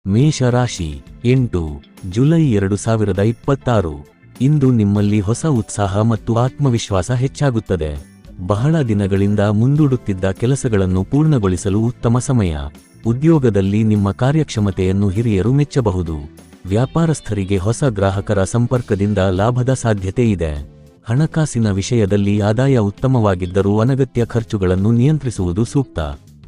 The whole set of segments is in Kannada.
ಮೇಷರಾಶಿ 8 ಜುಲೈ 2026. ಇಂದು ನಿಮ್ಮಲ್ಲಿ ಹೊಸ ಉತ್ಸಾಹ ಮತ್ತು ಆತ್ಮವಿಶ್ವಾಸ ಹೆಚ್ಚಾಗುತ್ತದೆ. ಬಹಳ ದಿನಗಳಿಂದ ಮುಂದೂಡುತ್ತಿದ್ದ ಕೆಲಸಗಳನ್ನು ಪೂರ್ಣಗೊಳಿಸಲು ಉತ್ತಮ ಸಮಯ. ಉದ್ಯೋಗದಲ್ಲಿ ನಿಮ್ಮ ಕಾರ್ಯಕ್ಷಮತೆಯನ್ನು ಹಿರಿಯರು ಮೆಚ್ಚಬಹುದು. ವ್ಯಾಪಾರಸ್ಥರಿಗೆ ಹೊಸ ಗ್ರಾಹಕರ ಸಂಪರ್ಕದಿಂದ ಲಾಭದ ಸಾಧ್ಯತೆ ಇದೆ. ಹಣಕಾಸಿನ ವಿಷಯದಲ್ಲಿ ಆದಾಯ ಉತ್ತಮವಾಗಿದ್ದರೂ ಅನಗತ್ಯ ಖರ್ಚುಗಳನ್ನು ನಿಯಂತ್ರಿಸುವುದು ಸೂಕ್ತ.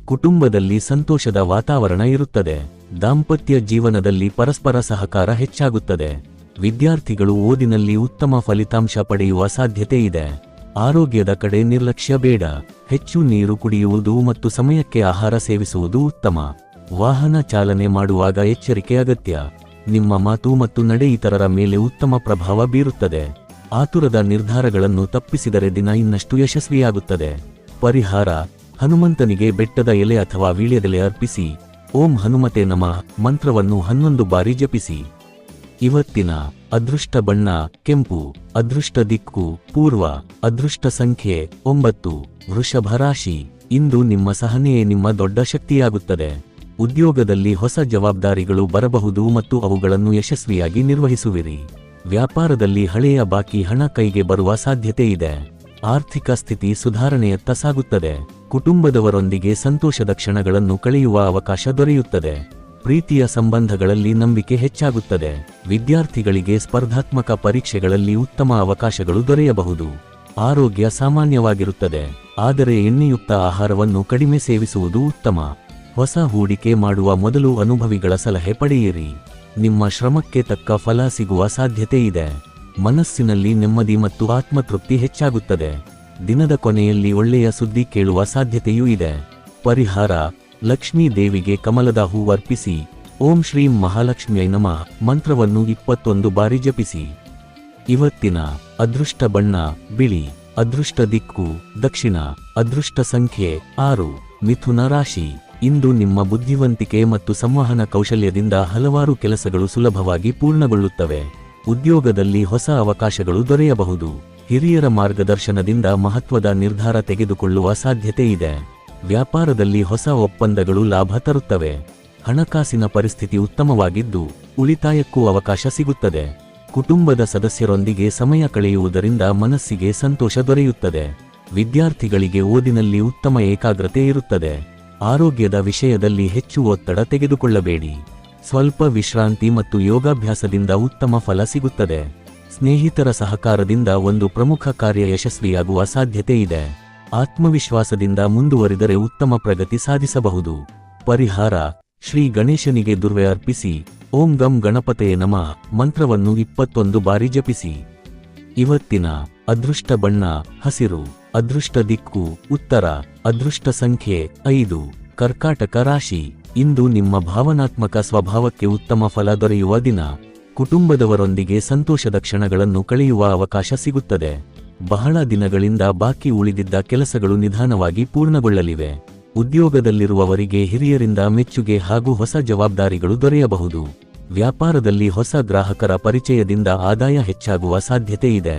ಕುಟುಂಬದಲ್ಲಿ ಸಂತೋಷದ ವಾತಾವರಣ ಇರುತ್ತದೆ. ದಾಂಪತ್ಯ ಜೀವನದಲ್ಲಿ ಪರಸ್ಪರ ಸಹಕಾರ ಹೆಚ್ಚಾಗುತ್ತದೆ. ವಿದ್ಯಾರ್ಥಿಗಳು ಓದಿನಲ್ಲಿ ಉತ್ತಮ ಫಲಿತಾಂಶ ಪಡೆಯುವ ಸಾಧ್ಯತೆ ಇದೆ. ಆರೋಗ್ಯದ ಕಡೆ ನಿರ್ಲಕ್ಷ್ಯ ಬೇಡ. ಹೆಚ್ಚು ನೀರು ಕುಡಿಯುವುದು ಮತ್ತು ಸಮಯಕ್ಕೆ ಆಹಾರ ಸೇವಿಸುವುದು ಉತ್ತಮ. ವಾಹನ ಚಾಲನೆ ಮಾಡುವಾಗ ಎಚ್ಚರಿಕೆ ಅಗತ್ಯ. ನಿಮ್ಮ ಮಾತು ಮತ್ತು ನಡೆ ಇತರರ ಮೇಲೆ ಉತ್ತಮ ಪ್ರಭಾವ ಬೀರುತ್ತದೆ. ಆತುರದ ನಿರ್ಧಾರಗಳನ್ನು ತಪ್ಪಿಸಿದರೆ ದಿನ ಇನ್ನಷ್ಟು ಯಶಸ್ವಿಯಾಗುತ್ತದೆ. ಪರಿಹಾರ: ಹನುಮಂತನಿಗೆ ಬೆಟ್ಟದ ಎಲೆ ಅಥವಾ ವೀಳ್ಯದೆಲೆ ಅರ್ಪಿಸಿ. ಓಂ ಹನುಮತೆ ನಮಃ ಮಂತ್ರವನ್ನು 11 ಬಾರಿ ಜಪಿಸಿ. ಇವತ್ತಿನ ಅದೃಷ್ಟ ಬಣ್ಣ ಕೆಂಪು. ಅದೃಷ್ಟ ದಿಕ್ಕು ಪೂರ್ವ. ಅದೃಷ್ಟ ಸಂಖ್ಯೆ 9. ವೃಷಭ ರಾಶಿ. ಇಂದು ನಿಮ್ಮ ಸಹನೆಯೇ ನಿಮ್ಮ ದೊಡ್ಡ ಶಕ್ತಿಯಾಗುತ್ತದೆ. ಉದ್ಯೋಗದಲ್ಲಿ ಹೊಸ ಜವಾಬ್ದಾರಿಗಳು ಬರಬಹುದು ಮತ್ತು ಅವುಗಳನ್ನು ಯಶಸ್ವಿಯಾಗಿ ನಿರ್ವಹಿಸುವಿರಿ. ವ್ಯಾಪಾರದಲ್ಲಿ ಹಳೆಯ ಬಾಕಿ ಹಣ ಕೈಗೆ ಬರುವ ಸಾಧ್ಯತೆ ಇದೆ. ಆರ್ಥಿಕ ಸ್ಥಿತಿ ಸುಧಾರಣೆಯತ್ತ ಸಾಗುತ್ತದೆ. ಕುಟುಂಬದವರೊಂದಿಗೆ ಸಂತೋಷದ ಕ್ಷಣಗಳನ್ನು ಕಳೆಯುವ ಅವಕಾಶ ದೊರೆಯುತ್ತದೆ. ಪ್ರೀತಿಯ ಸಂಬಂಧಗಳಲ್ಲಿ ನಂಬಿಕೆ ಹೆಚ್ಚಾಗುತ್ತದೆ. ವಿದ್ಯಾರ್ಥಿಗಳಿಗೆ ಸ್ಪರ್ಧಾತ್ಮಕ ಪರೀಕ್ಷೆಗಳಲ್ಲಿ ಉತ್ತಮ ಅವಕಾಶಗಳು ದೊರೆಯಬಹುದು. ಆರೋಗ್ಯ ಸಾಮಾನ್ಯವಾಗಿರುತ್ತದೆ, ಆದರೆ ಎಣ್ಣೆಯುಕ್ತ ಆಹಾರವನ್ನು ಕಡಿಮೆ ಸೇವಿಸುವುದು ಉತ್ತಮ. ಹೊಸ ಹೂಡಿಕೆ ಮಾಡುವ ಮೊದಲು ಅನುಭವಿಗಳ ಸಲಹೆ ಪಡೆಯಿರಿ. ನಿಮ್ಮ ಶ್ರಮಕ್ಕೆ ತಕ್ಕ ಫಲ ಸಿಗುವ ಸಾಧ್ಯತೆ ಇದೆ. ಮನಸ್ಸಿನಲ್ಲಿ ನೆಮ್ಮದಿ ಮತ್ತು ಆತ್ಮತೃಪ್ತಿ ಹೆಚ್ಚಾಗುತ್ತದೆ. ದಿನದ ಕೊನೆಯಲ್ಲಿ ಒಳ್ಳೆಯ ಸುದ್ದಿ ಕೇಳುವ ಸಾಧ್ಯತೆಯೂ ಇದೆ. ಪರಿಹಾರ: ಲಕ್ಷ್ಮೀ ದೇವಿಗೆ ಕಮಲದ ಹೂ ಅರ್ಪಿಸಿ. ಓಂ ಶ್ರೀಂ ಮಹಾಲಕ್ಷ್ಮಿಯೈ ನಮಃ ಮಂತ್ರವನ್ನು 21 ಬಾರಿ ಜಪಿಸಿ. ಇವತ್ತಿನ ಅದೃಷ್ಟ ಬಣ್ಣ ಬಿಳಿ. ಅದೃಷ್ಟ ದಿಕ್ಕು ದಕ್ಷಿಣ. ಅದೃಷ್ಟ ಸಂಖ್ಯೆ 6. ಮಿಥುನ ರಾಶಿ. ಇಂದು ನಿಮ್ಮ ಬುದ್ಧಿವಂತಿಕೆ ಮತ್ತು ಸಂವಹನ ಕೌಶಲ್ಯದಿಂದ ಹಲವಾರು ಕೆಲಸಗಳು ಸುಲಭವಾಗಿ ಪೂರ್ಣಗೊಳ್ಳುತ್ತವೆ. ಉದ್ಯೋಗದಲ್ಲಿ ಹೊಸ ಅವಕಾಶಗಳು ದೊರೆಯಬಹುದು. ಹಿರಿಯರ ಮಾರ್ಗದರ್ಶನದಿಂದ ಮಹತ್ವದ ನಿರ್ಧಾರ ತೆಗೆದುಕೊಳ್ಳುವ ಸಾಧ್ಯತೆ ಇದೆ. ವ್ಯಾಪಾರದಲ್ಲಿ ಹೊಸ ಒಪ್ಪಂದಗಳು ಲಾಭ ತರುತ್ತವೆ. ಹಣಕಾಸಿನ ಪರಿಸ್ಥಿತಿ ಉತ್ತಮವಾಗಿದ್ದು ಉಳಿತಾಯಕ್ಕೂ ಅವಕಾಶ ಸಿಗುತ್ತದೆ. ಕುಟುಂಬದ ಸದಸ್ಯರೊಂದಿಗೆ ಸಮಯ ಕಳೆಯುವುದರಿಂದ ಮನಸ್ಸಿಗೆ ಸಂತೋಷ ದೊರೆಯುತ್ತದೆ. ವಿದ್ಯಾರ್ಥಿಗಳಿಗೆ ಓದಿನಲ್ಲಿ ಉತ್ತಮ ಏಕಾಗ್ರತೆ ಇರುತ್ತದೆ. ಆರೋಗ್ಯದ ವಿಷಯದಲ್ಲಿ ಹೆಚ್ಚು ಒತ್ತಡ ತೆಗೆದುಕೊಳ್ಳಬೇಡಿ. ಸ್ವಲ್ಪ ವಿಶ್ರಾಂತಿ ಮತ್ತು ಯೋಗಾಭ್ಯಾಸದಿಂದ ಉತ್ತಮ ಫಲ ಸಿಗುತ್ತದೆ. ಸ್ನೇಹಿತರ ಸಹಕಾರದಿಂದ ಒಂದು ಪ್ರಮುಖ ಕಾರ್ಯ ಯಶಸ್ವಿಯಾಗುವ ಸಾಧ್ಯತೆ ಇದೆ. ಆತ್ಮವಿಶ್ವಾಸದಿಂದ ಮುಂದುವರಿದರೆ ಉತ್ತಮ ಪ್ರಗತಿ ಸಾಧಿಸಬಹುದು. ಪರಿಹಾರ: ಶ್ರೀ ಗಣೇಶನಿಗೆ ದುರ್ವೆ ಅರ್ಪಿಸಿ. ಓಂ ಗಂ ಗಣಪತೆಯೇ ನಮಃ ಮಂತ್ರವನ್ನು 21 ಬಾರಿ ಜಪಿಸಿ. ಇವತ್ತಿನ ಅದೃಷ್ಟ ಬಣ್ಣ ಹಸಿರು. ಅದೃಷ್ಟ ದಿಕ್ಕು ಉತ್ತರ. ಅದೃಷ್ಟ ಸಂಖ್ಯೆ 5. ಕರ್ಕಾಟಕ ರಾಶಿ. ಇಂದು ನಿಮ್ಮ ಭಾವನಾತ್ಮಕ ಸ್ವಭಾವಕ್ಕೆ ಉತ್ತಮ ಫಲ ದೊರೆಯುವ ದಿನ. ಕುಟುಂಬದವರೊಂದಿಗೆ ಸಂತೋಷದ ಕ್ಷಣಗಳನ್ನು ಕಳೆಯುವ ಅವಕಾಶ ಸಿಗುತ್ತದೆ. ಬಹಳ ದಿನಗಳಿಂದ ಬಾಕಿ ಉಳಿದಿದ್ದ ಕೆಲಸಗಳು ನಿಧಾನವಾಗಿ ಪೂರ್ಣಗೊಳ್ಳಲಿವೆ. ಉದ್ಯೋಗದಲ್ಲಿರುವವರಿಗೆ ಹಿರಿಯರಿಂದ ಮೆಚ್ಚುಗೆ ಹಾಗೂ ಹೊಸ ಜವಾಬ್ದಾರಿಗಳು ದೊರೆಯಬಹುದು. ವ್ಯಾಪಾರದಲ್ಲಿ ಹೊಸ ಗ್ರಾಹಕರ ಪರಿಚಯದಿಂದ ಆದಾಯ ಹೆಚ್ಚಾಗುವ ಸಾಧ್ಯತೆ ಇದೆ.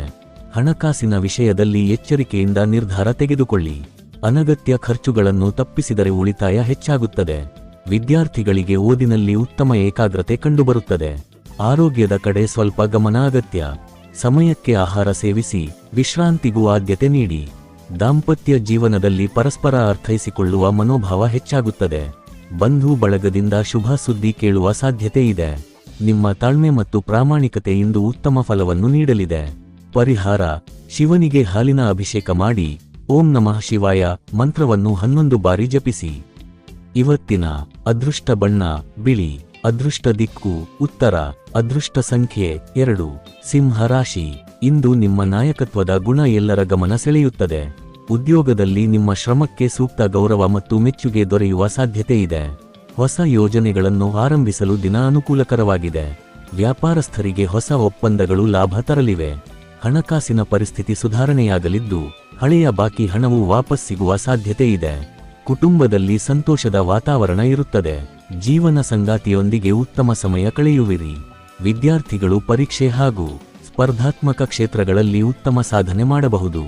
ಹಣಕಾಸಿನ ವಿಷಯದಲ್ಲಿ ಎಚ್ಚರಿಕೆಯಿಂದ ನಿರ್ಧಾರ ತೆಗೆದುಕೊಳ್ಳಿ. ಅನಗತ್ಯ ಖರ್ಚುಗಳನ್ನು ತಪ್ಪಿಸಿದರೆ ಉಳಿತಾಯ ಹೆಚ್ಚಾಗುತ್ತದೆ. ವಿದ್ಯಾರ್ಥಿಗಳಿಗೆ ಓದಿನಲ್ಲಿ ಉತ್ತಮ ಏಕಾಗ್ರತೆ ಕಂಡುಬರುತ್ತದೆ. ಆರೋಗ್ಯದ ಕಡೆ ಸ್ವಲ್ಪ ಗಮನ ಅಗತ್ಯ. ಸಮಯಕ್ಕೆ ಆಹಾರ ಸೇವಿಸಿ, ವಿಶ್ರಾಂತಿಗೂ ಆದ್ಯತೆ ನೀಡಿ. ದಾಂಪತ್ಯ ಜೀವನದಲ್ಲಿ ಪರಸ್ಪರ ಅರ್ಥೈಸಿಕೊಳ್ಳುವ ಮನೋಭಾವ ಹೆಚ್ಚಾಗುತ್ತದೆ. ಬಂಧು ಬಳಗದಿಂದ ಶುಭ ಸುದ್ದಿ ಕೇಳುವ ಸಾಧ್ಯತೆ ಇದೆ. ನಿಮ್ಮ ತಾಳ್ಮೆ ಮತ್ತು ಪ್ರಾಮಾಣಿಕತೆ ಇಂದು ಉತ್ತಮ ಫಲವನ್ನು ನೀಡಲಿದೆ. ಪರಿಹಾರ: ಶಿವನಿಗೆ ಹಾಲಿನ ಅಭಿಷೇಕ ಮಾಡಿ. ಓಂ ನಮಃ ಶಿವಾಯ ಮಂತ್ರವನ್ನು 11 ಬಾರಿ ಜಪಿಸಿ. ಇವತ್ತಿನ ಅದೃಷ್ಟ ಬಣ್ಣ ಬಿಳಿ. ಅದೃಷ್ಟ ದಿಕ್ಕು ಉತ್ತರ. ಅದೃಷ್ಟ ಸಂಖ್ಯೆ 2. ಸಿಂಹ ರಾಶಿ. ಇಂದು ನಿಮ್ಮ ನಾಯಕತ್ವದ ಗುಣ ಎಲ್ಲರ ಗಮನ ಸೆಳೆಯುತ್ತದೆ. ಉದ್ಯೋಗದಲ್ಲಿ ನಿಮ್ಮ ಶ್ರಮಕ್ಕೆ ಸೂಕ್ತ ಗೌರವ ಮತ್ತು ಮೆಚ್ಚುಗೆ ದೊರೆಯುವ ಸಾಧ್ಯತೆ ಇದೆ. ಹೊಸ ಯೋಜನೆಗಳನ್ನು ಆರಂಭಿಸಲು ದಿನ ಅನುಕೂಲಕರವಾಗಿದೆ. ವ್ಯಾಪಾರಸ್ಥರಿಗೆ ಹೊಸ ಒಪ್ಪಂದಗಳು ಲಾಭ ತರಲಿವೆ. ಹಣಕಾಸಿನ ಪರಿಸ್ಥಿತಿ ಸುಧಾರಣೆಯಾಗಲಿದ್ದು ಹಳೆಯ ಬಾಕಿ ಹಣವು ವಾಪಸ್ ಸಿಗುವ ಸಾಧ್ಯತೆ ಇದೆ. ಕುಟುಂಬದಲ್ಲಿ ಸಂತೋಷದ ವಾತಾವರಣ ಇರುತ್ತದೆ. ಜೀವನ ಸಂಗಾತಿಯೊಂದಿಗೆ ಉತ್ತಮ ಸಮಯ ಕಳೆಯುವಿರಿ. ವಿದ್ಯಾರ್ಥಿಗಳು ಪರೀಕ್ಷೆ ಹಾಗೂ ಸ್ಪರ್ಧಾತ್ಮಕ ಕ್ಷೇತ್ರಗಳಲ್ಲಿ ಉತ್ತಮ ಸಾಧನೆ ಮಾಡಬಹುದು.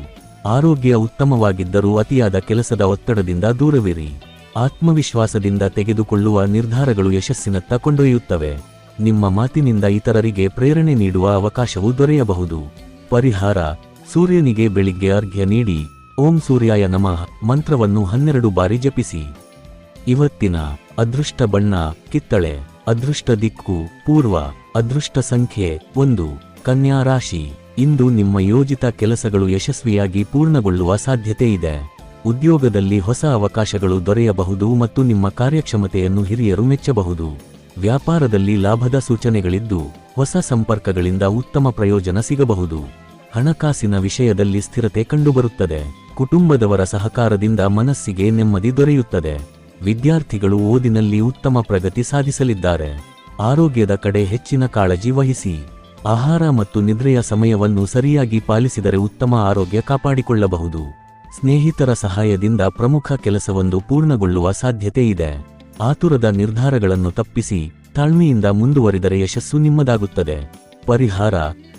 ಆರೋಗ್ಯ ಉತ್ತಮವಾಗಿದ್ದರೂ ಅತಿಯಾದ ಕೆಲಸದ ಒತ್ತಡದಿಂದ ದೂರವಿರಿ. ಆತ್ಮವಿಶ್ವಾಸದಿಂದ ತೆಗೆದುಕೊಳ್ಳುವ ನಿರ್ಧಾರಗಳು ಯಶಸ್ಸಿನತ್ತ ಕೊಂಡೊಯ್ಯುತ್ತವೆ. ನಿಮ್ಮ ಮಾತಿನಿಂದ ಇತರರಿಗೆ ಪ್ರೇರಣೆ ನೀಡುವ ಅವಕಾಶವೂ ದೊರೆಯಬಹುದು. ಪರಿಹಾರ: ಸೂರ್ಯನಿಗೆ ಬೆಳಿಗ್ಗೆ ಅರ್ಘ್ಯ ನೀಡಿ ಓಂ ಸೂರ್ಯಾಯ ನಮಃ ಮಂತ್ರವನ್ನು 12 ಬಾರಿ ಜಪಿಸಿ. ಇವತ್ತಿನ ಅದೃಷ್ಟ ಬಣ್ಣ ಕಿತ್ತಳೆ. ಅದೃಷ್ಟ ದಿಕ್ಕು ಪೂರ್ವ. ಅದೃಷ್ಟ ಸಂಖ್ಯೆ 1. ಕನ್ಯಾ ರಾಶಿ. ಇಂದು ನಿಮ್ಮ ಯೋಜಿತ ಕೆಲಸಗಳು ಯಶಸ್ವಿಯಾಗಿ ಪೂರ್ಣಗೊಳ್ಳುವ ಸಾಧ್ಯತೆ ಇದೆ. ಉದ್ಯೋಗದಲ್ಲಿ ಹೊಸ ಅವಕಾಶಗಳು ದೊರೆಯಬಹುದು ಮತ್ತು ನಿಮ್ಮ ಕಾರ್ಯಕ್ಷಮತೆಯನ್ನು ಹಿರಿಯರು ಮೆಚ್ಚಬಹುದು. ವ್ಯಾಪಾರದಲ್ಲಿ ಲಾಭದ ಸೂಚನೆಗಳಿದ್ದು ಹೊಸ ಸಂಪರ್ಕಗಳಿಂದ ಉತ್ತಮ ಪ್ರಯೋಜನ ಸಿಗಬಹುದು. ಹಣಕಾಸಿನ ವಿಷಯದಲ್ಲಿ ಸ್ಥಿರತೆ ಕಂಡುಬರುತ್ತದೆ. ಕುಟುಂಬದವರ ಸಹಕಾರದಿಂದ ಮನಸ್ಸಿಗೆ ನೆಮ್ಮದಿ ದೊರೆಯುತ್ತದೆ. ವಿದ್ಯಾರ್ಥಿಗಳು ಓದಿನಲ್ಲಿ ಉತ್ತಮ ಪ್ರಗತಿ ಸಾಧಿಸಲಿದ್ದಾರೆ. ಆರೋಗ್ಯದ ಕಡೆ ಹೆಚ್ಚಿನ ಕಾಳಜಿ ವಹಿಸಿ. ಆಹಾರ ಮತ್ತು ನಿದ್ರೆಯ ಸಮಯವನ್ನು ಸರಿಯಾಗಿ ಪಾಲಿಸಿದರೆ ಉತ್ತಮ ಆರೋಗ್ಯ ಕಾಪಾಡಿಕೊಳ್ಳಬಹುದು. ಸ್ನೇಹಿತರ ಸಹಾಯದಿಂದ ಪ್ರಮುಖ ಕೆಲಸವೊಂದು ಪೂರ್ಣಗೊಳ್ಳುವ ಸಾಧ್ಯತೆ ಇದೆ. ಆತುರದ ನಿರ್ಧಾರಗಳನ್ನು ತಪ್ಪಿಸಿ ತಾಳ್ಮೆಯಿಂದ ಮುಂದುವರಿದರೆ ಯಶಸ್ಸು ನಿಮ್ಮದಾಗುತ್ತದೆ. ಪರಿಹಾರ: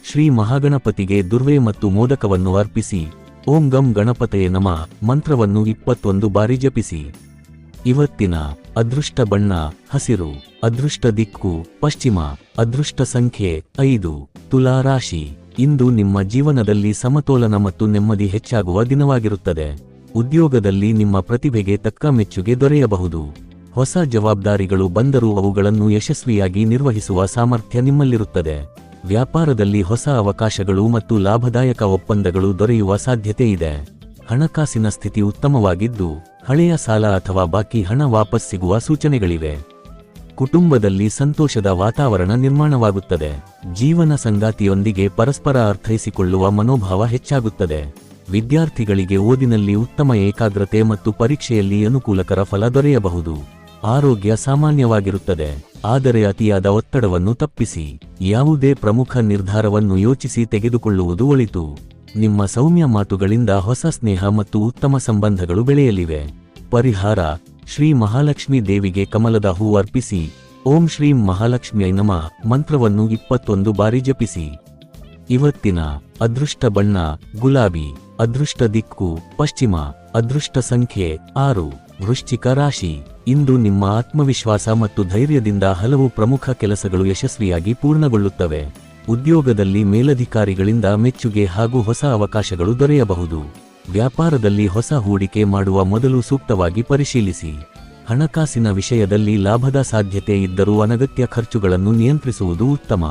ಶ್ರೀ ಮಹಾಗಣಪತಿಗೆ ದುರ್ವೆ ಮತ್ತು ಮೋದಕವನ್ನು ಅರ್ಪಿಸಿ ಓಂ ಗಂ ಗಣಪತಯೇ ನಮಃ ಮಂತ್ರವನ್ನು 21 ಬಾರಿ ಜಪಿಸಿ. ಇವತ್ತಿನ ಅದೃಷ್ಟ ಬಣ್ಣ ಹಸಿರು. ಅದೃಷ್ಟ ದಿಕ್ಕು ಪಶ್ಚಿಮ. ಅದೃಷ್ಟ ಸಂಖ್ಯೆ 5. ತುಲಾ ರಾಶಿ. ಇಂದು ನಿಮ್ಮ ಜೀವನದಲ್ಲಿ ಸಮತೋಲನ ಮತ್ತು ನೆಮ್ಮದಿ ಹೆಚ್ಚಾಗುವ ದಿನವಾಗಿರುತ್ತದೆ. ಉದ್ಯೋಗದಲ್ಲಿ ನಿಮ್ಮ ಪ್ರತಿಭೆಗೆ ತಕ್ಕ ಮೆಚ್ಚುಗೆ ದೊರೆಯಬಹುದು. ಹೊಸ ಜವಾಬ್ದಾರಿಗಳು ಬಂದರೂ ಅವುಗಳನ್ನು ಯಶಸ್ವಿಯಾಗಿ ನಿರ್ವಹಿಸುವ ಸಾಮರ್ಥ್ಯ ನಿಮ್ಮಲ್ಲಿರುತ್ತದೆ. ವ್ಯಾಪಾರದಲ್ಲಿ ಹೊಸ ಅವಕಾಶಗಳು ಮತ್ತು ಲಾಭದಾಯಕ ಒಪ್ಪಂದಗಳು ದೊರೆಯುವ ಸಾಧ್ಯತೆ ಇದೆ. ಹಣಕಾಸಿನ ಸ್ಥಿತಿ ಉತ್ತಮವಾಗಿದ್ದು ಹಳೆಯ ಸಾಲ ಅಥವಾ ಬಾಕಿ ಹಣ ವಾಪಸ್ ಸಿಗುವ ಸೂಚನೆಗಳಿವೆ. ಕುಟುಂಬದಲ್ಲಿ ಸಂತೋಷದ ವಾತಾವರಣ ನಿರ್ಮಾಣವಾಗುತ್ತದೆ. ಜೀವನ ಸಂಗಾತಿಯೊಂದಿಗೆ ಪರಸ್ಪರ ಅರ್ಥೈಸಿಕೊಳ್ಳುವ ಮನೋಭಾವ ಹೆಚ್ಚಾಗುತ್ತದೆ. ವಿದ್ಯಾರ್ಥಿಗಳಿಗೆ ಓದಿನಲ್ಲಿ ಉತ್ತಮ ಏಕಾಗ್ರತೆ ಮತ್ತು ಪರೀಕ್ಷೆಯಲ್ಲಿ ಅನುಕೂಲಕರ ಫಲ ದೊರೆಯಬಹುದು. ಆರೋಗ್ಯ ಸಾಮಾನ್ಯವಾಗಿರುತ್ತದೆ, ಆದರೆ ಅತಿಯಾದ ಒತ್ತಡವನ್ನು ತಪ್ಪಿಸಿ. ಯಾವುದೇ ಪ್ರಮುಖ ನಿರ್ಧಾರವನ್ನು ಯೋಚಿಸಿ ತೆಗೆದುಕೊಳ್ಳುವುದು ಒಳಿತು. ನಿಮ್ಮ ಸೌಮ್ಯ ಮಾತುಗಳಿಂದ ಹೊಸ ಸ್ನೇಹ ಮತ್ತು ಉತ್ತಮ ಸಂಬಂಧಗಳು ಬೆಳೆಯಲಿವೆ. ಪರಿಹಾರ: ಶ್ರೀ ಮಹಾಲಕ್ಷ್ಮೀ ದೇವಿಗೆ ಕಮಲದ ಹೂ ಅರ್ಪಿಸಿ ಓಂ ಶ್ರೀಂ ಮಹಾಲಕ್ಷ್ಮಿಯೈ ನಮಃ ಮಂತ್ರವನ್ನು 21 ಬಾರಿ ಜಪಿಸಿ. ಇವತ್ತಿನ ಅದೃಷ್ಟ ಬಣ್ಣ ಗುಲಾಬಿ. ಅದೃಷ್ಟ ದಿಕ್ಕು ಪಶ್ಚಿಮ. ಅದೃಷ್ಟ ಸಂಖ್ಯೆ 6. ವೃಶ್ಚಿಕ ರಾಶಿ. ಇಂದು ನಿಮ್ಮ ಆತ್ಮವಿಶ್ವಾಸ ಮತ್ತು ಧೈರ್ಯದಿಂದ ಹಲವು ಪ್ರಮುಖ ಕೆಲಸಗಳು ಯಶಸ್ವಿಯಾಗಿ ಪೂರ್ಣಗೊಳ್ಳುತ್ತವೆ. ಉದ್ಯೋಗದಲ್ಲಿ ಮೇಲಧಿಕಾರಿಗಳಿಂದ ಮೆಚ್ಚುಗೆ ಹಾಗೂ ಹೊಸ ಅವಕಾಶಗಳು ದೊರೆಯಬಹುದು. ವ್ಯಾಪಾರದಲ್ಲಿ ಹೊಸ ಹೂಡಿಕೆ ಮಾಡುವ ಮೊದಲು ಸೂಕ್ತವಾಗಿ ಪರಿಶೀಲಿಸಿ. ಹಣಕಾಸಿನ ವಿಷಯದಲ್ಲಿ ಲಾಭದ ಸಾಧ್ಯತೆ ಇದ್ದರೂ ಅನಗತ್ಯ ಖರ್ಚುಗಳನ್ನು ನಿಯಂತ್ರಿಸುವುದು ಉತ್ತಮ.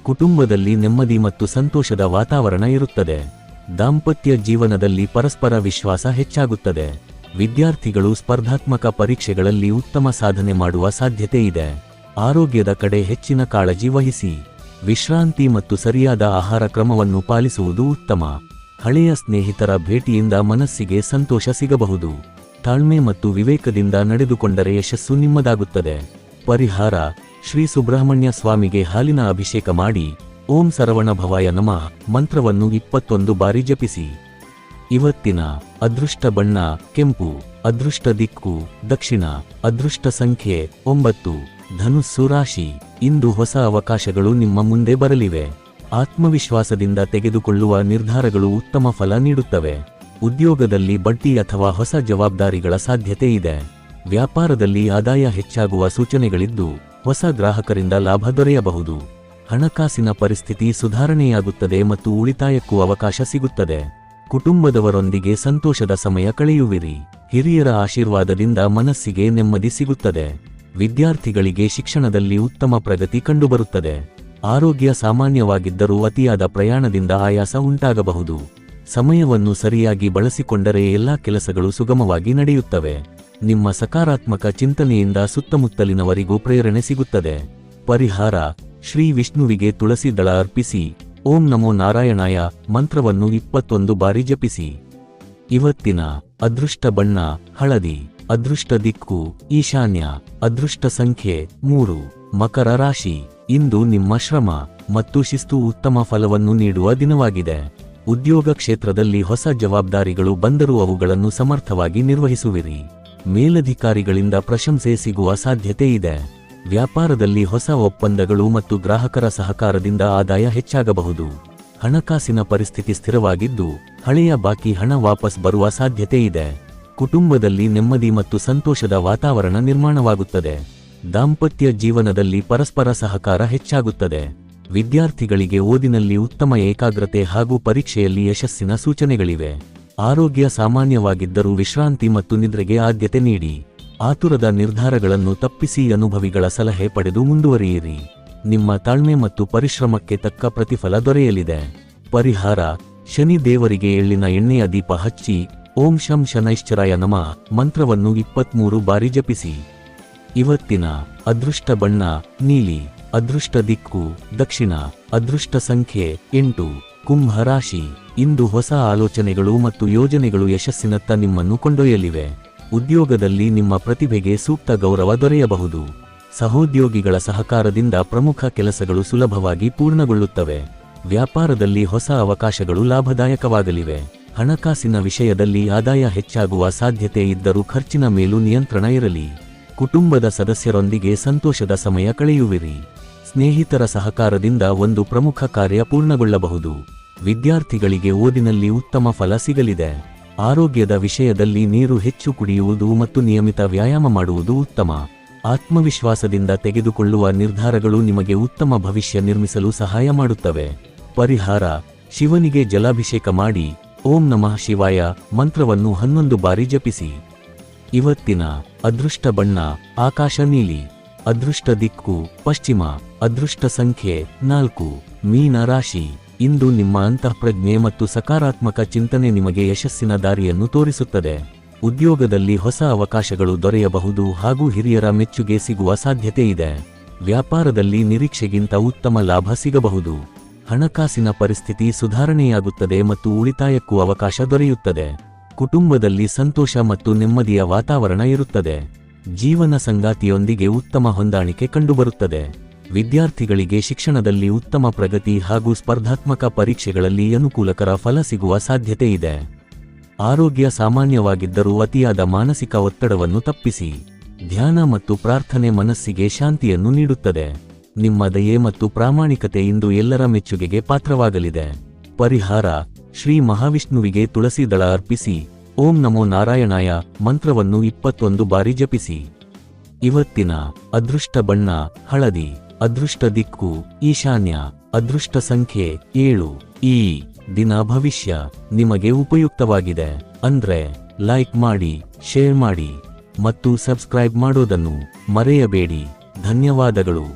ಕುಟುಂಬದಲ್ಲಿ ನೆಮ್ಮದಿ ಮತ್ತು ಸಂತೋಷದ ವಾತಾವರಣ ಇರುತ್ತದೆ. ದಾಂಪತ್ಯ ಜೀವನದಲ್ಲಿ ಪರಸ್ಪರ ವಿಶ್ವಾಸ ಹೆಚ್ಚಾಗುತ್ತದೆ. ವಿದ್ಯಾರ್ಥಿಗಳು ಸ್ಪರ್ಧಾತ್ಮಕ ಪರೀಕ್ಷೆಗಳಲ್ಲಿ ಉತ್ತಮ ಸಾಧನೆ ಮಾಡುವ ಸಾಧ್ಯತೆ ಇದೆ. ಆರೋಗ್ಯದ ಕಡೆ ಹೆಚ್ಚಿನ ಕಾಳಜಿ ವಹಿಸಿ. ವಿಶ್ರಾಂತಿ ಮತ್ತು ಸರಿಯಾದ ಆಹಾರ ಕ್ರಮವನ್ನು ಪಾಲಿಸುವುದು ಉತ್ತಮ. ಹಳೆಯ ಸ್ನೇಹಿತರ ಭೇಟಿಯಿಂದ ಮನಸ್ಸಿಗೆ ಸಂತೋಷ ಸಿಗಬಹುದು. ತಾಳ್ಮೆ ಮತ್ತು ವಿವೇಕದಿಂದ ನಡೆದುಕೊಂಡರೆ ಯಶಸ್ಸು ನಿಮ್ಮದಾಗುತ್ತದೆ. ಪರಿಹಾರ: ಶ್ರೀ ಸುಬ್ರಹ್ಮಣ್ಯ ಸ್ವಾಮಿಗೆ ಹಾಲಿನ ಅಭಿಷೇಕ ಮಾಡಿ ಓಂ ಸರವಣ ಭವಾಯ ನಮಃ ಮಂತ್ರವನ್ನು 21 ಬಾರಿ ಜಪಿಸಿ. ಇವತ್ತಿನ ಅದೃಷ್ಟ ಬಣ್ಣ ಕೆಂಪು. ಅದೃಷ್ಟ ದಿಕ್ಕು ದಕ್ಷಿಣ. ಅದೃಷ್ಟ ಸಂಖ್ಯೆ 9. ಧನುಸ್ಸು ರಾಶಿ. ಇಂದು ಹೊಸ ಅವಕಾಶಗಳು ನಿಮ್ಮ ಮುಂದೆ ಬರಲಿವೆ. ಆತ್ಮವಿಶ್ವಾಸದಿಂದ ತೆಗೆದುಕೊಳ್ಳುವ ನಿರ್ಧಾರಗಳು ಉತ್ತಮ ಫಲ ನೀಡುತ್ತವೆ. ಉದ್ಯೋಗದಲ್ಲಿ ಬಡ್ತಿ ಅಥವಾ ಹೊಸ ಜವಾಬ್ದಾರಿಗಳ ಸಾಧ್ಯತೆ ಇದೆ. ವ್ಯಾಪಾರದಲ್ಲಿ ಆದಾಯ ಹೆಚ್ಚಾಗುವ ಸೂಚನೆಗಳಿದ್ದು ಹೊಸ ಗ್ರಾಹಕರಿಂದ ಲಾಭ ದೊರೆಯಬಹುದು. ಹಣಕಾಸಿನ ಪರಿಸ್ಥಿತಿ ಸುಧಾರಣೆಯಾಗುತ್ತದೆ ಮತ್ತು ಉಳಿತಾಯಕ್ಕೂ ಅವಕಾಶ ಸಿಗುತ್ತದೆ. ಕುಟುಂಬದವರೊಂದಿಗೆ ಸಂತೋಷದ ಸಮಯ ಕಳೆಯುವಿರಿ. ಹಿರಿಯರ ಆಶೀರ್ವಾದದಿಂದ ಮನಸ್ಸಿಗೆ ನೆಮ್ಮದಿ ಸಿಗುತ್ತದೆ. ವಿದ್ಯಾರ್ಥಿಗಳಿಗೆ ಶಿಕ್ಷಣದಲ್ಲಿ ಉತ್ತಮ ಪ್ರಗತಿ ಕಂಡುಬರುತ್ತದೆ. ಆರೋಗ್ಯ ಸಾಮಾನ್ಯವಾಗಿದ್ದರೂ ಅತಿಯಾದ ಪ್ರಯಾಣದಿಂದ ಆಯಾಸ ಉಂಟಾಗಬಹುದು. ಸಮಯವನ್ನು ಸರಿಯಾಗಿ ಬಳಸಿಕೊಂಡರೆ ಎಲ್ಲಾ ಕೆಲಸಗಳು ಸುಗಮವಾಗಿ ನಡೆಯುತ್ತವೆ. ನಿಮ್ಮ ಸಕಾರಾತ್ಮಕ ಚಿಂತನೆಯಿಂದ ಸುತ್ತಮುತ್ತಲಿನವರಿಗೂ ಪ್ರೇರಣೆ ಸಿಗುತ್ತದೆ. ಪರಿಹಾರ: ಶ್ರೀ ವಿಷ್ಣುವಿಗೆ ತುಳಸಿ ದಳ ಅರ್ಪಿಸಿ ಓಂ ನಮೋ ನಾರಾಯಣಾಯ ಮಂತ್ರವನ್ನು 21 ಬಾರಿ ಜಪಿಸಿ. ಇವತ್ತಿನ ಅದೃಷ್ಟ ಬಣ್ಣ ಹಳದಿ. ಅದೃಷ್ಟ ದಿಕ್ಕು ಈಶಾನ್ಯ. ಅದೃಷ್ಟ ಸಂಖ್ಯೆ 3. ಮಕರ ರಾಶಿ. ಇಂದು ನಿಮ್ಮ ಶ್ರಮ ಮತ್ತು ಶಿಸ್ತು ಉತ್ತಮ ಫಲವನ್ನು ನೀಡುವ ದಿನವಾಗಿದೆ. ಉದ್ಯೋಗ ಕ್ಷೇತ್ರದಲ್ಲಿ ಹೊಸ ಜವಾಬ್ದಾರಿಗಳು ಬಂದರೂ ಅವುಗಳನ್ನು ಸಮರ್ಥವಾಗಿ ನಿರ್ವಹಿಸುವಿರಿ. ಮೇಲಧಿಕಾರಿಗಳಿಂದ ಪ್ರಶಂಸೆ ಸಿಗುವ ಸಾಧ್ಯತೆ ಇದೆ. ವ್ಯಾಪಾರದಲ್ಲಿ ಹೊಸ ಒಪ್ಪಂದಗಳು ಮತ್ತು ಗ್ರಾಹಕರ ಸಹಕಾರದಿಂದ ಆದಾಯ ಹೆಚ್ಚಾಗಬಹುದು. ಹಣಕಾಸಿನ ಪರಿಸ್ಥಿತಿ ಸ್ಥಿರವಾಗಿದ್ದು ಹಳೆಯ ಬಾಕಿ ಹಣ ವಾಪಸ್ ಬರುವ ಸಾಧ್ಯತೆ ಇದೆ. ಕುಟುಂಬದಲ್ಲಿ ನೆಮ್ಮದಿ ಮತ್ತು ಸಂತೋಷದ ವಾತಾವರಣ ನಿರ್ಮಾಣವಾಗುತ್ತದೆ. ದಾಂಪತ್ಯ ಜೀವನದಲ್ಲಿ ಪರಸ್ಪರ ಸಹಕಾರ ಹೆಚ್ಚಾಗುತ್ತದೆ. ವಿದ್ಯಾರ್ಥಿಗಳಿಗೆ ಓದಿನಲ್ಲಿ ಉತ್ತಮ ಏಕಾಗ್ರತೆ ಹಾಗೂ ಪರೀಕ್ಷೆಯಲ್ಲಿ ಯಶಸ್ಸಿನ ಸೂಚನೆಗಳಿವೆ. ಆರೋಗ್ಯ ಸಾಮಾನ್ಯವಾಗಿದ್ದರೂ ವಿಶ್ರಾಂತಿ ಮತ್ತು ನಿದ್ರೆಗೆ ಆದ್ಯತೆ ನೀಡಿ. ಆತುರದ ನಿರ್ಧಾರಗಳನ್ನು ತಪ್ಪಿಸಿ ಅನುಭವಿಗಳ ಸಲಹೆ ಪಡೆದು ಮುಂದುವರಿಯಿರಿ. ನಿಮ್ಮ ತಾಳ್ಮೆ ಮತ್ತು ಪರಿಶ್ರಮಕ್ಕೆ ತಕ್ಕ ಪ್ರತಿಫಲ ದೊರೆಯಲಿದೆ. ಪರಿಹಾರ: ಶನಿ ದೇವರಿಗೆ ಎಳ್ಳಿನ ಎಣ್ಣೆಯ ದೀಪ ಹಚ್ಚಿ ಓಂ ಶಂ ಶನೈಶ್ಚರಾಯ ನಮಃ ಮಂತ್ರವನ್ನು 23 ಬಾರಿ ಜಪಿಸಿ. ಇವತ್ತಿನ ಅದೃಷ್ಟ ಬಣ್ಣ ನೀಲಿ. ಅದೃಷ್ಟ ದಿಕ್ಕು ದಕ್ಷಿಣ. ಅದೃಷ್ಟ ಸಂಖ್ಯೆ 8. ಕುಂಭ ರಾಶಿ. ಇಂದು ಹೊಸ ಆಲೋಚನೆಗಳು ಮತ್ತು ಯೋಜನೆಗಳು ಯಶಸ್ಸಿನತ್ತ ನಿಮ್ಮನ್ನು ಕೊಂಡೊಯ್ಯಲಿವೆ. ಉದ್ಯೋಗದಲ್ಲಿ ನಿಮ್ಮ ಪ್ರತಿಭೆಗೆ ಸೂಕ್ತ ಗೌರವ ದೊರೆಯಬಹುದು. ಸಹೋದ್ಯೋಗಿಗಳ ಸಹಕಾರದಿಂದ ಪ್ರಮುಖ ಕೆಲಸಗಳು ಸುಲಭವಾಗಿ ಪೂರ್ಣಗೊಳ್ಳುತ್ತವೆ. ವ್ಯಾಪಾರದಲ್ಲಿ ಹೊಸ ಅವಕಾಶಗಳು ಲಾಭದಾಯಕವಾಗಲಿವೆ. ಹಣಕಾಸಿನ ವಿಷಯದಲ್ಲಿ ಆದಾಯ ಹೆಚ್ಚಾಗುವ ಸಾಧ್ಯತೆ ಇದ್ದರೂ ಖರ್ಚಿನ ಮೇಲೂ ನಿಯಂತ್ರಣ ಇರಲಿ. ಕುಟುಂಬದ ಸದಸ್ಯರೊಂದಿಗೆ ಸಂತೋಷದ ಸಮಯ ಕಳೆಯುವಿರಿ. ಸ್ನೇಹಿತರ ಸಹಕಾರದಿಂದ ಒಂದು ಪ್ರಮುಖ ಕಾರ್ಯ ಪೂರ್ಣಗೊಳ್ಳಬಹುದು. ವಿದ್ಯಾರ್ಥಿಗಳಿಗೆ ಓದಿನಲ್ಲಿ ಉತ್ತಮ ಫಲ ಸಿಗಲಿದೆ. ಆರೋಗ್ಯದ ವಿಷಯದಲ್ಲಿ ನೀರು ಹೆಚ್ಚು ಕುಡಿಯುವುದು ಮತ್ತು ನಿಯಮಿತ ವ್ಯಾಯಾಮ ಮಾಡುವುದು ಉತ್ತಮ. ಆತ್ಮವಿಶ್ವಾಸದಿಂದ ತೆಗೆದುಕೊಳ್ಳುವ ನಿರ್ಧಾರಗಳು ನಿಮಗೆ ಉತ್ತಮ ಭವಿಷ್ಯ ನಿರ್ಮಿಸಲು ಸಹಾಯ ಮಾಡುತ್ತವೆ. ಪರಿಹಾರ: ಶಿವನಿಗೆ ಜಲಾಭಿಷೇಕ ಮಾಡಿ ಓಂ ನಮಃ ಶಿವಾಯ ಮಂತ್ರವನ್ನು 11 ಬಾರಿ ಜಪಿಸಿ. ಇವತ್ತಿನ ಅದೃಷ್ಟ ಬಣ್ಣ ಆಕಾಶ ನೀಲಿ. ಅದೃಷ್ಟ ದಿಕ್ಕು ಪಶ್ಚಿಮ. ಅದೃಷ್ಟ ಸಂಖ್ಯೆ 4. ಮೀನ ರಾಶಿ. ಇಂದು ನಿಮ್ಮ ಅಂತಃಪ್ರಜ್ಞೆ ಮತ್ತು ಸಕಾರಾತ್ಮಕ ಚಿಂತನೆ ನಿಮಗೆ ಯಶಸ್ಸಿನ ದಾರಿಯನ್ನು ತೋರಿಸುತ್ತದೆ. ಉದ್ಯೋಗದಲ್ಲಿ ಹೊಸ ಅವಕಾಶಗಳು ದೊರೆಯಬಹುದು ಹಾಗೂ ಹಿರಿಯರ ಮೆಚ್ಚುಗೆ ಸಿಗುವ ಸಾಧ್ಯತೆ ಇದೆ. ವ್ಯಾಪಾರದಲ್ಲಿ ನಿರೀಕ್ಷೆಗಿಂತ ಉತ್ತಮ ಲಾಭ ಸಿಗಬಹುದು. ಹಣಕಾಸಿನ ಪರಿಸ್ಥಿತಿ ಸುಧಾರಣೆಯಾಗುತ್ತದೆ ಮತ್ತು ಉಳಿತಾಯಕ್ಕೂ ಅವಕಾಶ ದೊರೆಯುತ್ತದೆ. ಕುಟುಂಬದಲ್ಲಿ ಸಂತೋಷ ಮತ್ತು ನೆಮ್ಮದಿಯ ವಾತಾವರಣ ಇರುತ್ತದೆ. ಜೀವನ ಸಂಗಾತಿಯೊಂದಿಗೆ ಉತ್ತಮ ಹೊಂದಾಣಿಕೆ ಕಂಡುಬರುತ್ತದೆ. ವಿದ್ಯಾರ್ಥಿಗಳಿಗೆ ಶಿಕ್ಷಣದಲ್ಲಿ ಉತ್ತಮ ಪ್ರಗತಿ ಹಾಗೂ ಸ್ಪರ್ಧಾತ್ಮಕ ಪರೀಕ್ಷೆಗಳಲ್ಲಿ ಅನುಕೂಲಕರ ಫಲ ಸಿಗುವ ಸಾಧ್ಯತೆ ಇದೆ. ಆರೋಗ್ಯ ಸಾಮಾನ್ಯವಾಗಿದ್ದರೂ ಅತಿಯಾದ ಮಾನಸಿಕ ಒತ್ತಡವನ್ನು ತಪ್ಪಿಸಿ. ಧ್ಯಾನ ಮತ್ತು ಪ್ರಾರ್ಥನೆ ಮನಸ್ಸಿಗೆ ಶಾಂತಿಯನ್ನು ನೀಡುತ್ತದೆ. ನಿಮ್ಮ ದಯೆ ಮತ್ತು ಪ್ರಾಮಾಣಿಕತೆ ಇಂದು ಎಲ್ಲರ ಮೆಚ್ಚುಗೆಗೆ ಪಾತ್ರವಾಗಲಿದೆ. ಪರಿಹಾರ: ಶ್ರೀ ಮಹಾವಿಷ್ಣುವಿಗೆ ತುಳಸಿ ದಳ ಅರ್ಪಿಸಿ ಓಂ ನಮೋ ನಾರಾಯಣಾಯ ಮಂತ್ರವನ್ನು 21 ಬಾರಿ ಜಪಿಸಿ. ಇವತ್ತಿನ ಅದೃಷ್ಟ ಬಣ್ಣ ಹಳದಿ. ಅದೃಷ್ಟ ದಿಕ್ಕು ಈಶಾನ್ಯ. ಅದೃಷ್ಟ ಸಂಖ್ಯೆ 7. ಈ ದಿನ ಭವಿಷ್ಯ ನಿಮಗೆ ಉಪಯುಕ್ತವಾಗಿದೆ ಅಂದ್ರೆ ಲೈಕ್ ಮಾಡಿ, ಶೇರ್ ಮಾಡಿ ಮತ್ತು ಸಬ್ಸ್ಕ್ರೈಬ್ ಮಾಡೋದನ್ನು ಮರೆಯಬೇಡಿ. ಧನ್ಯವಾದಗಳು.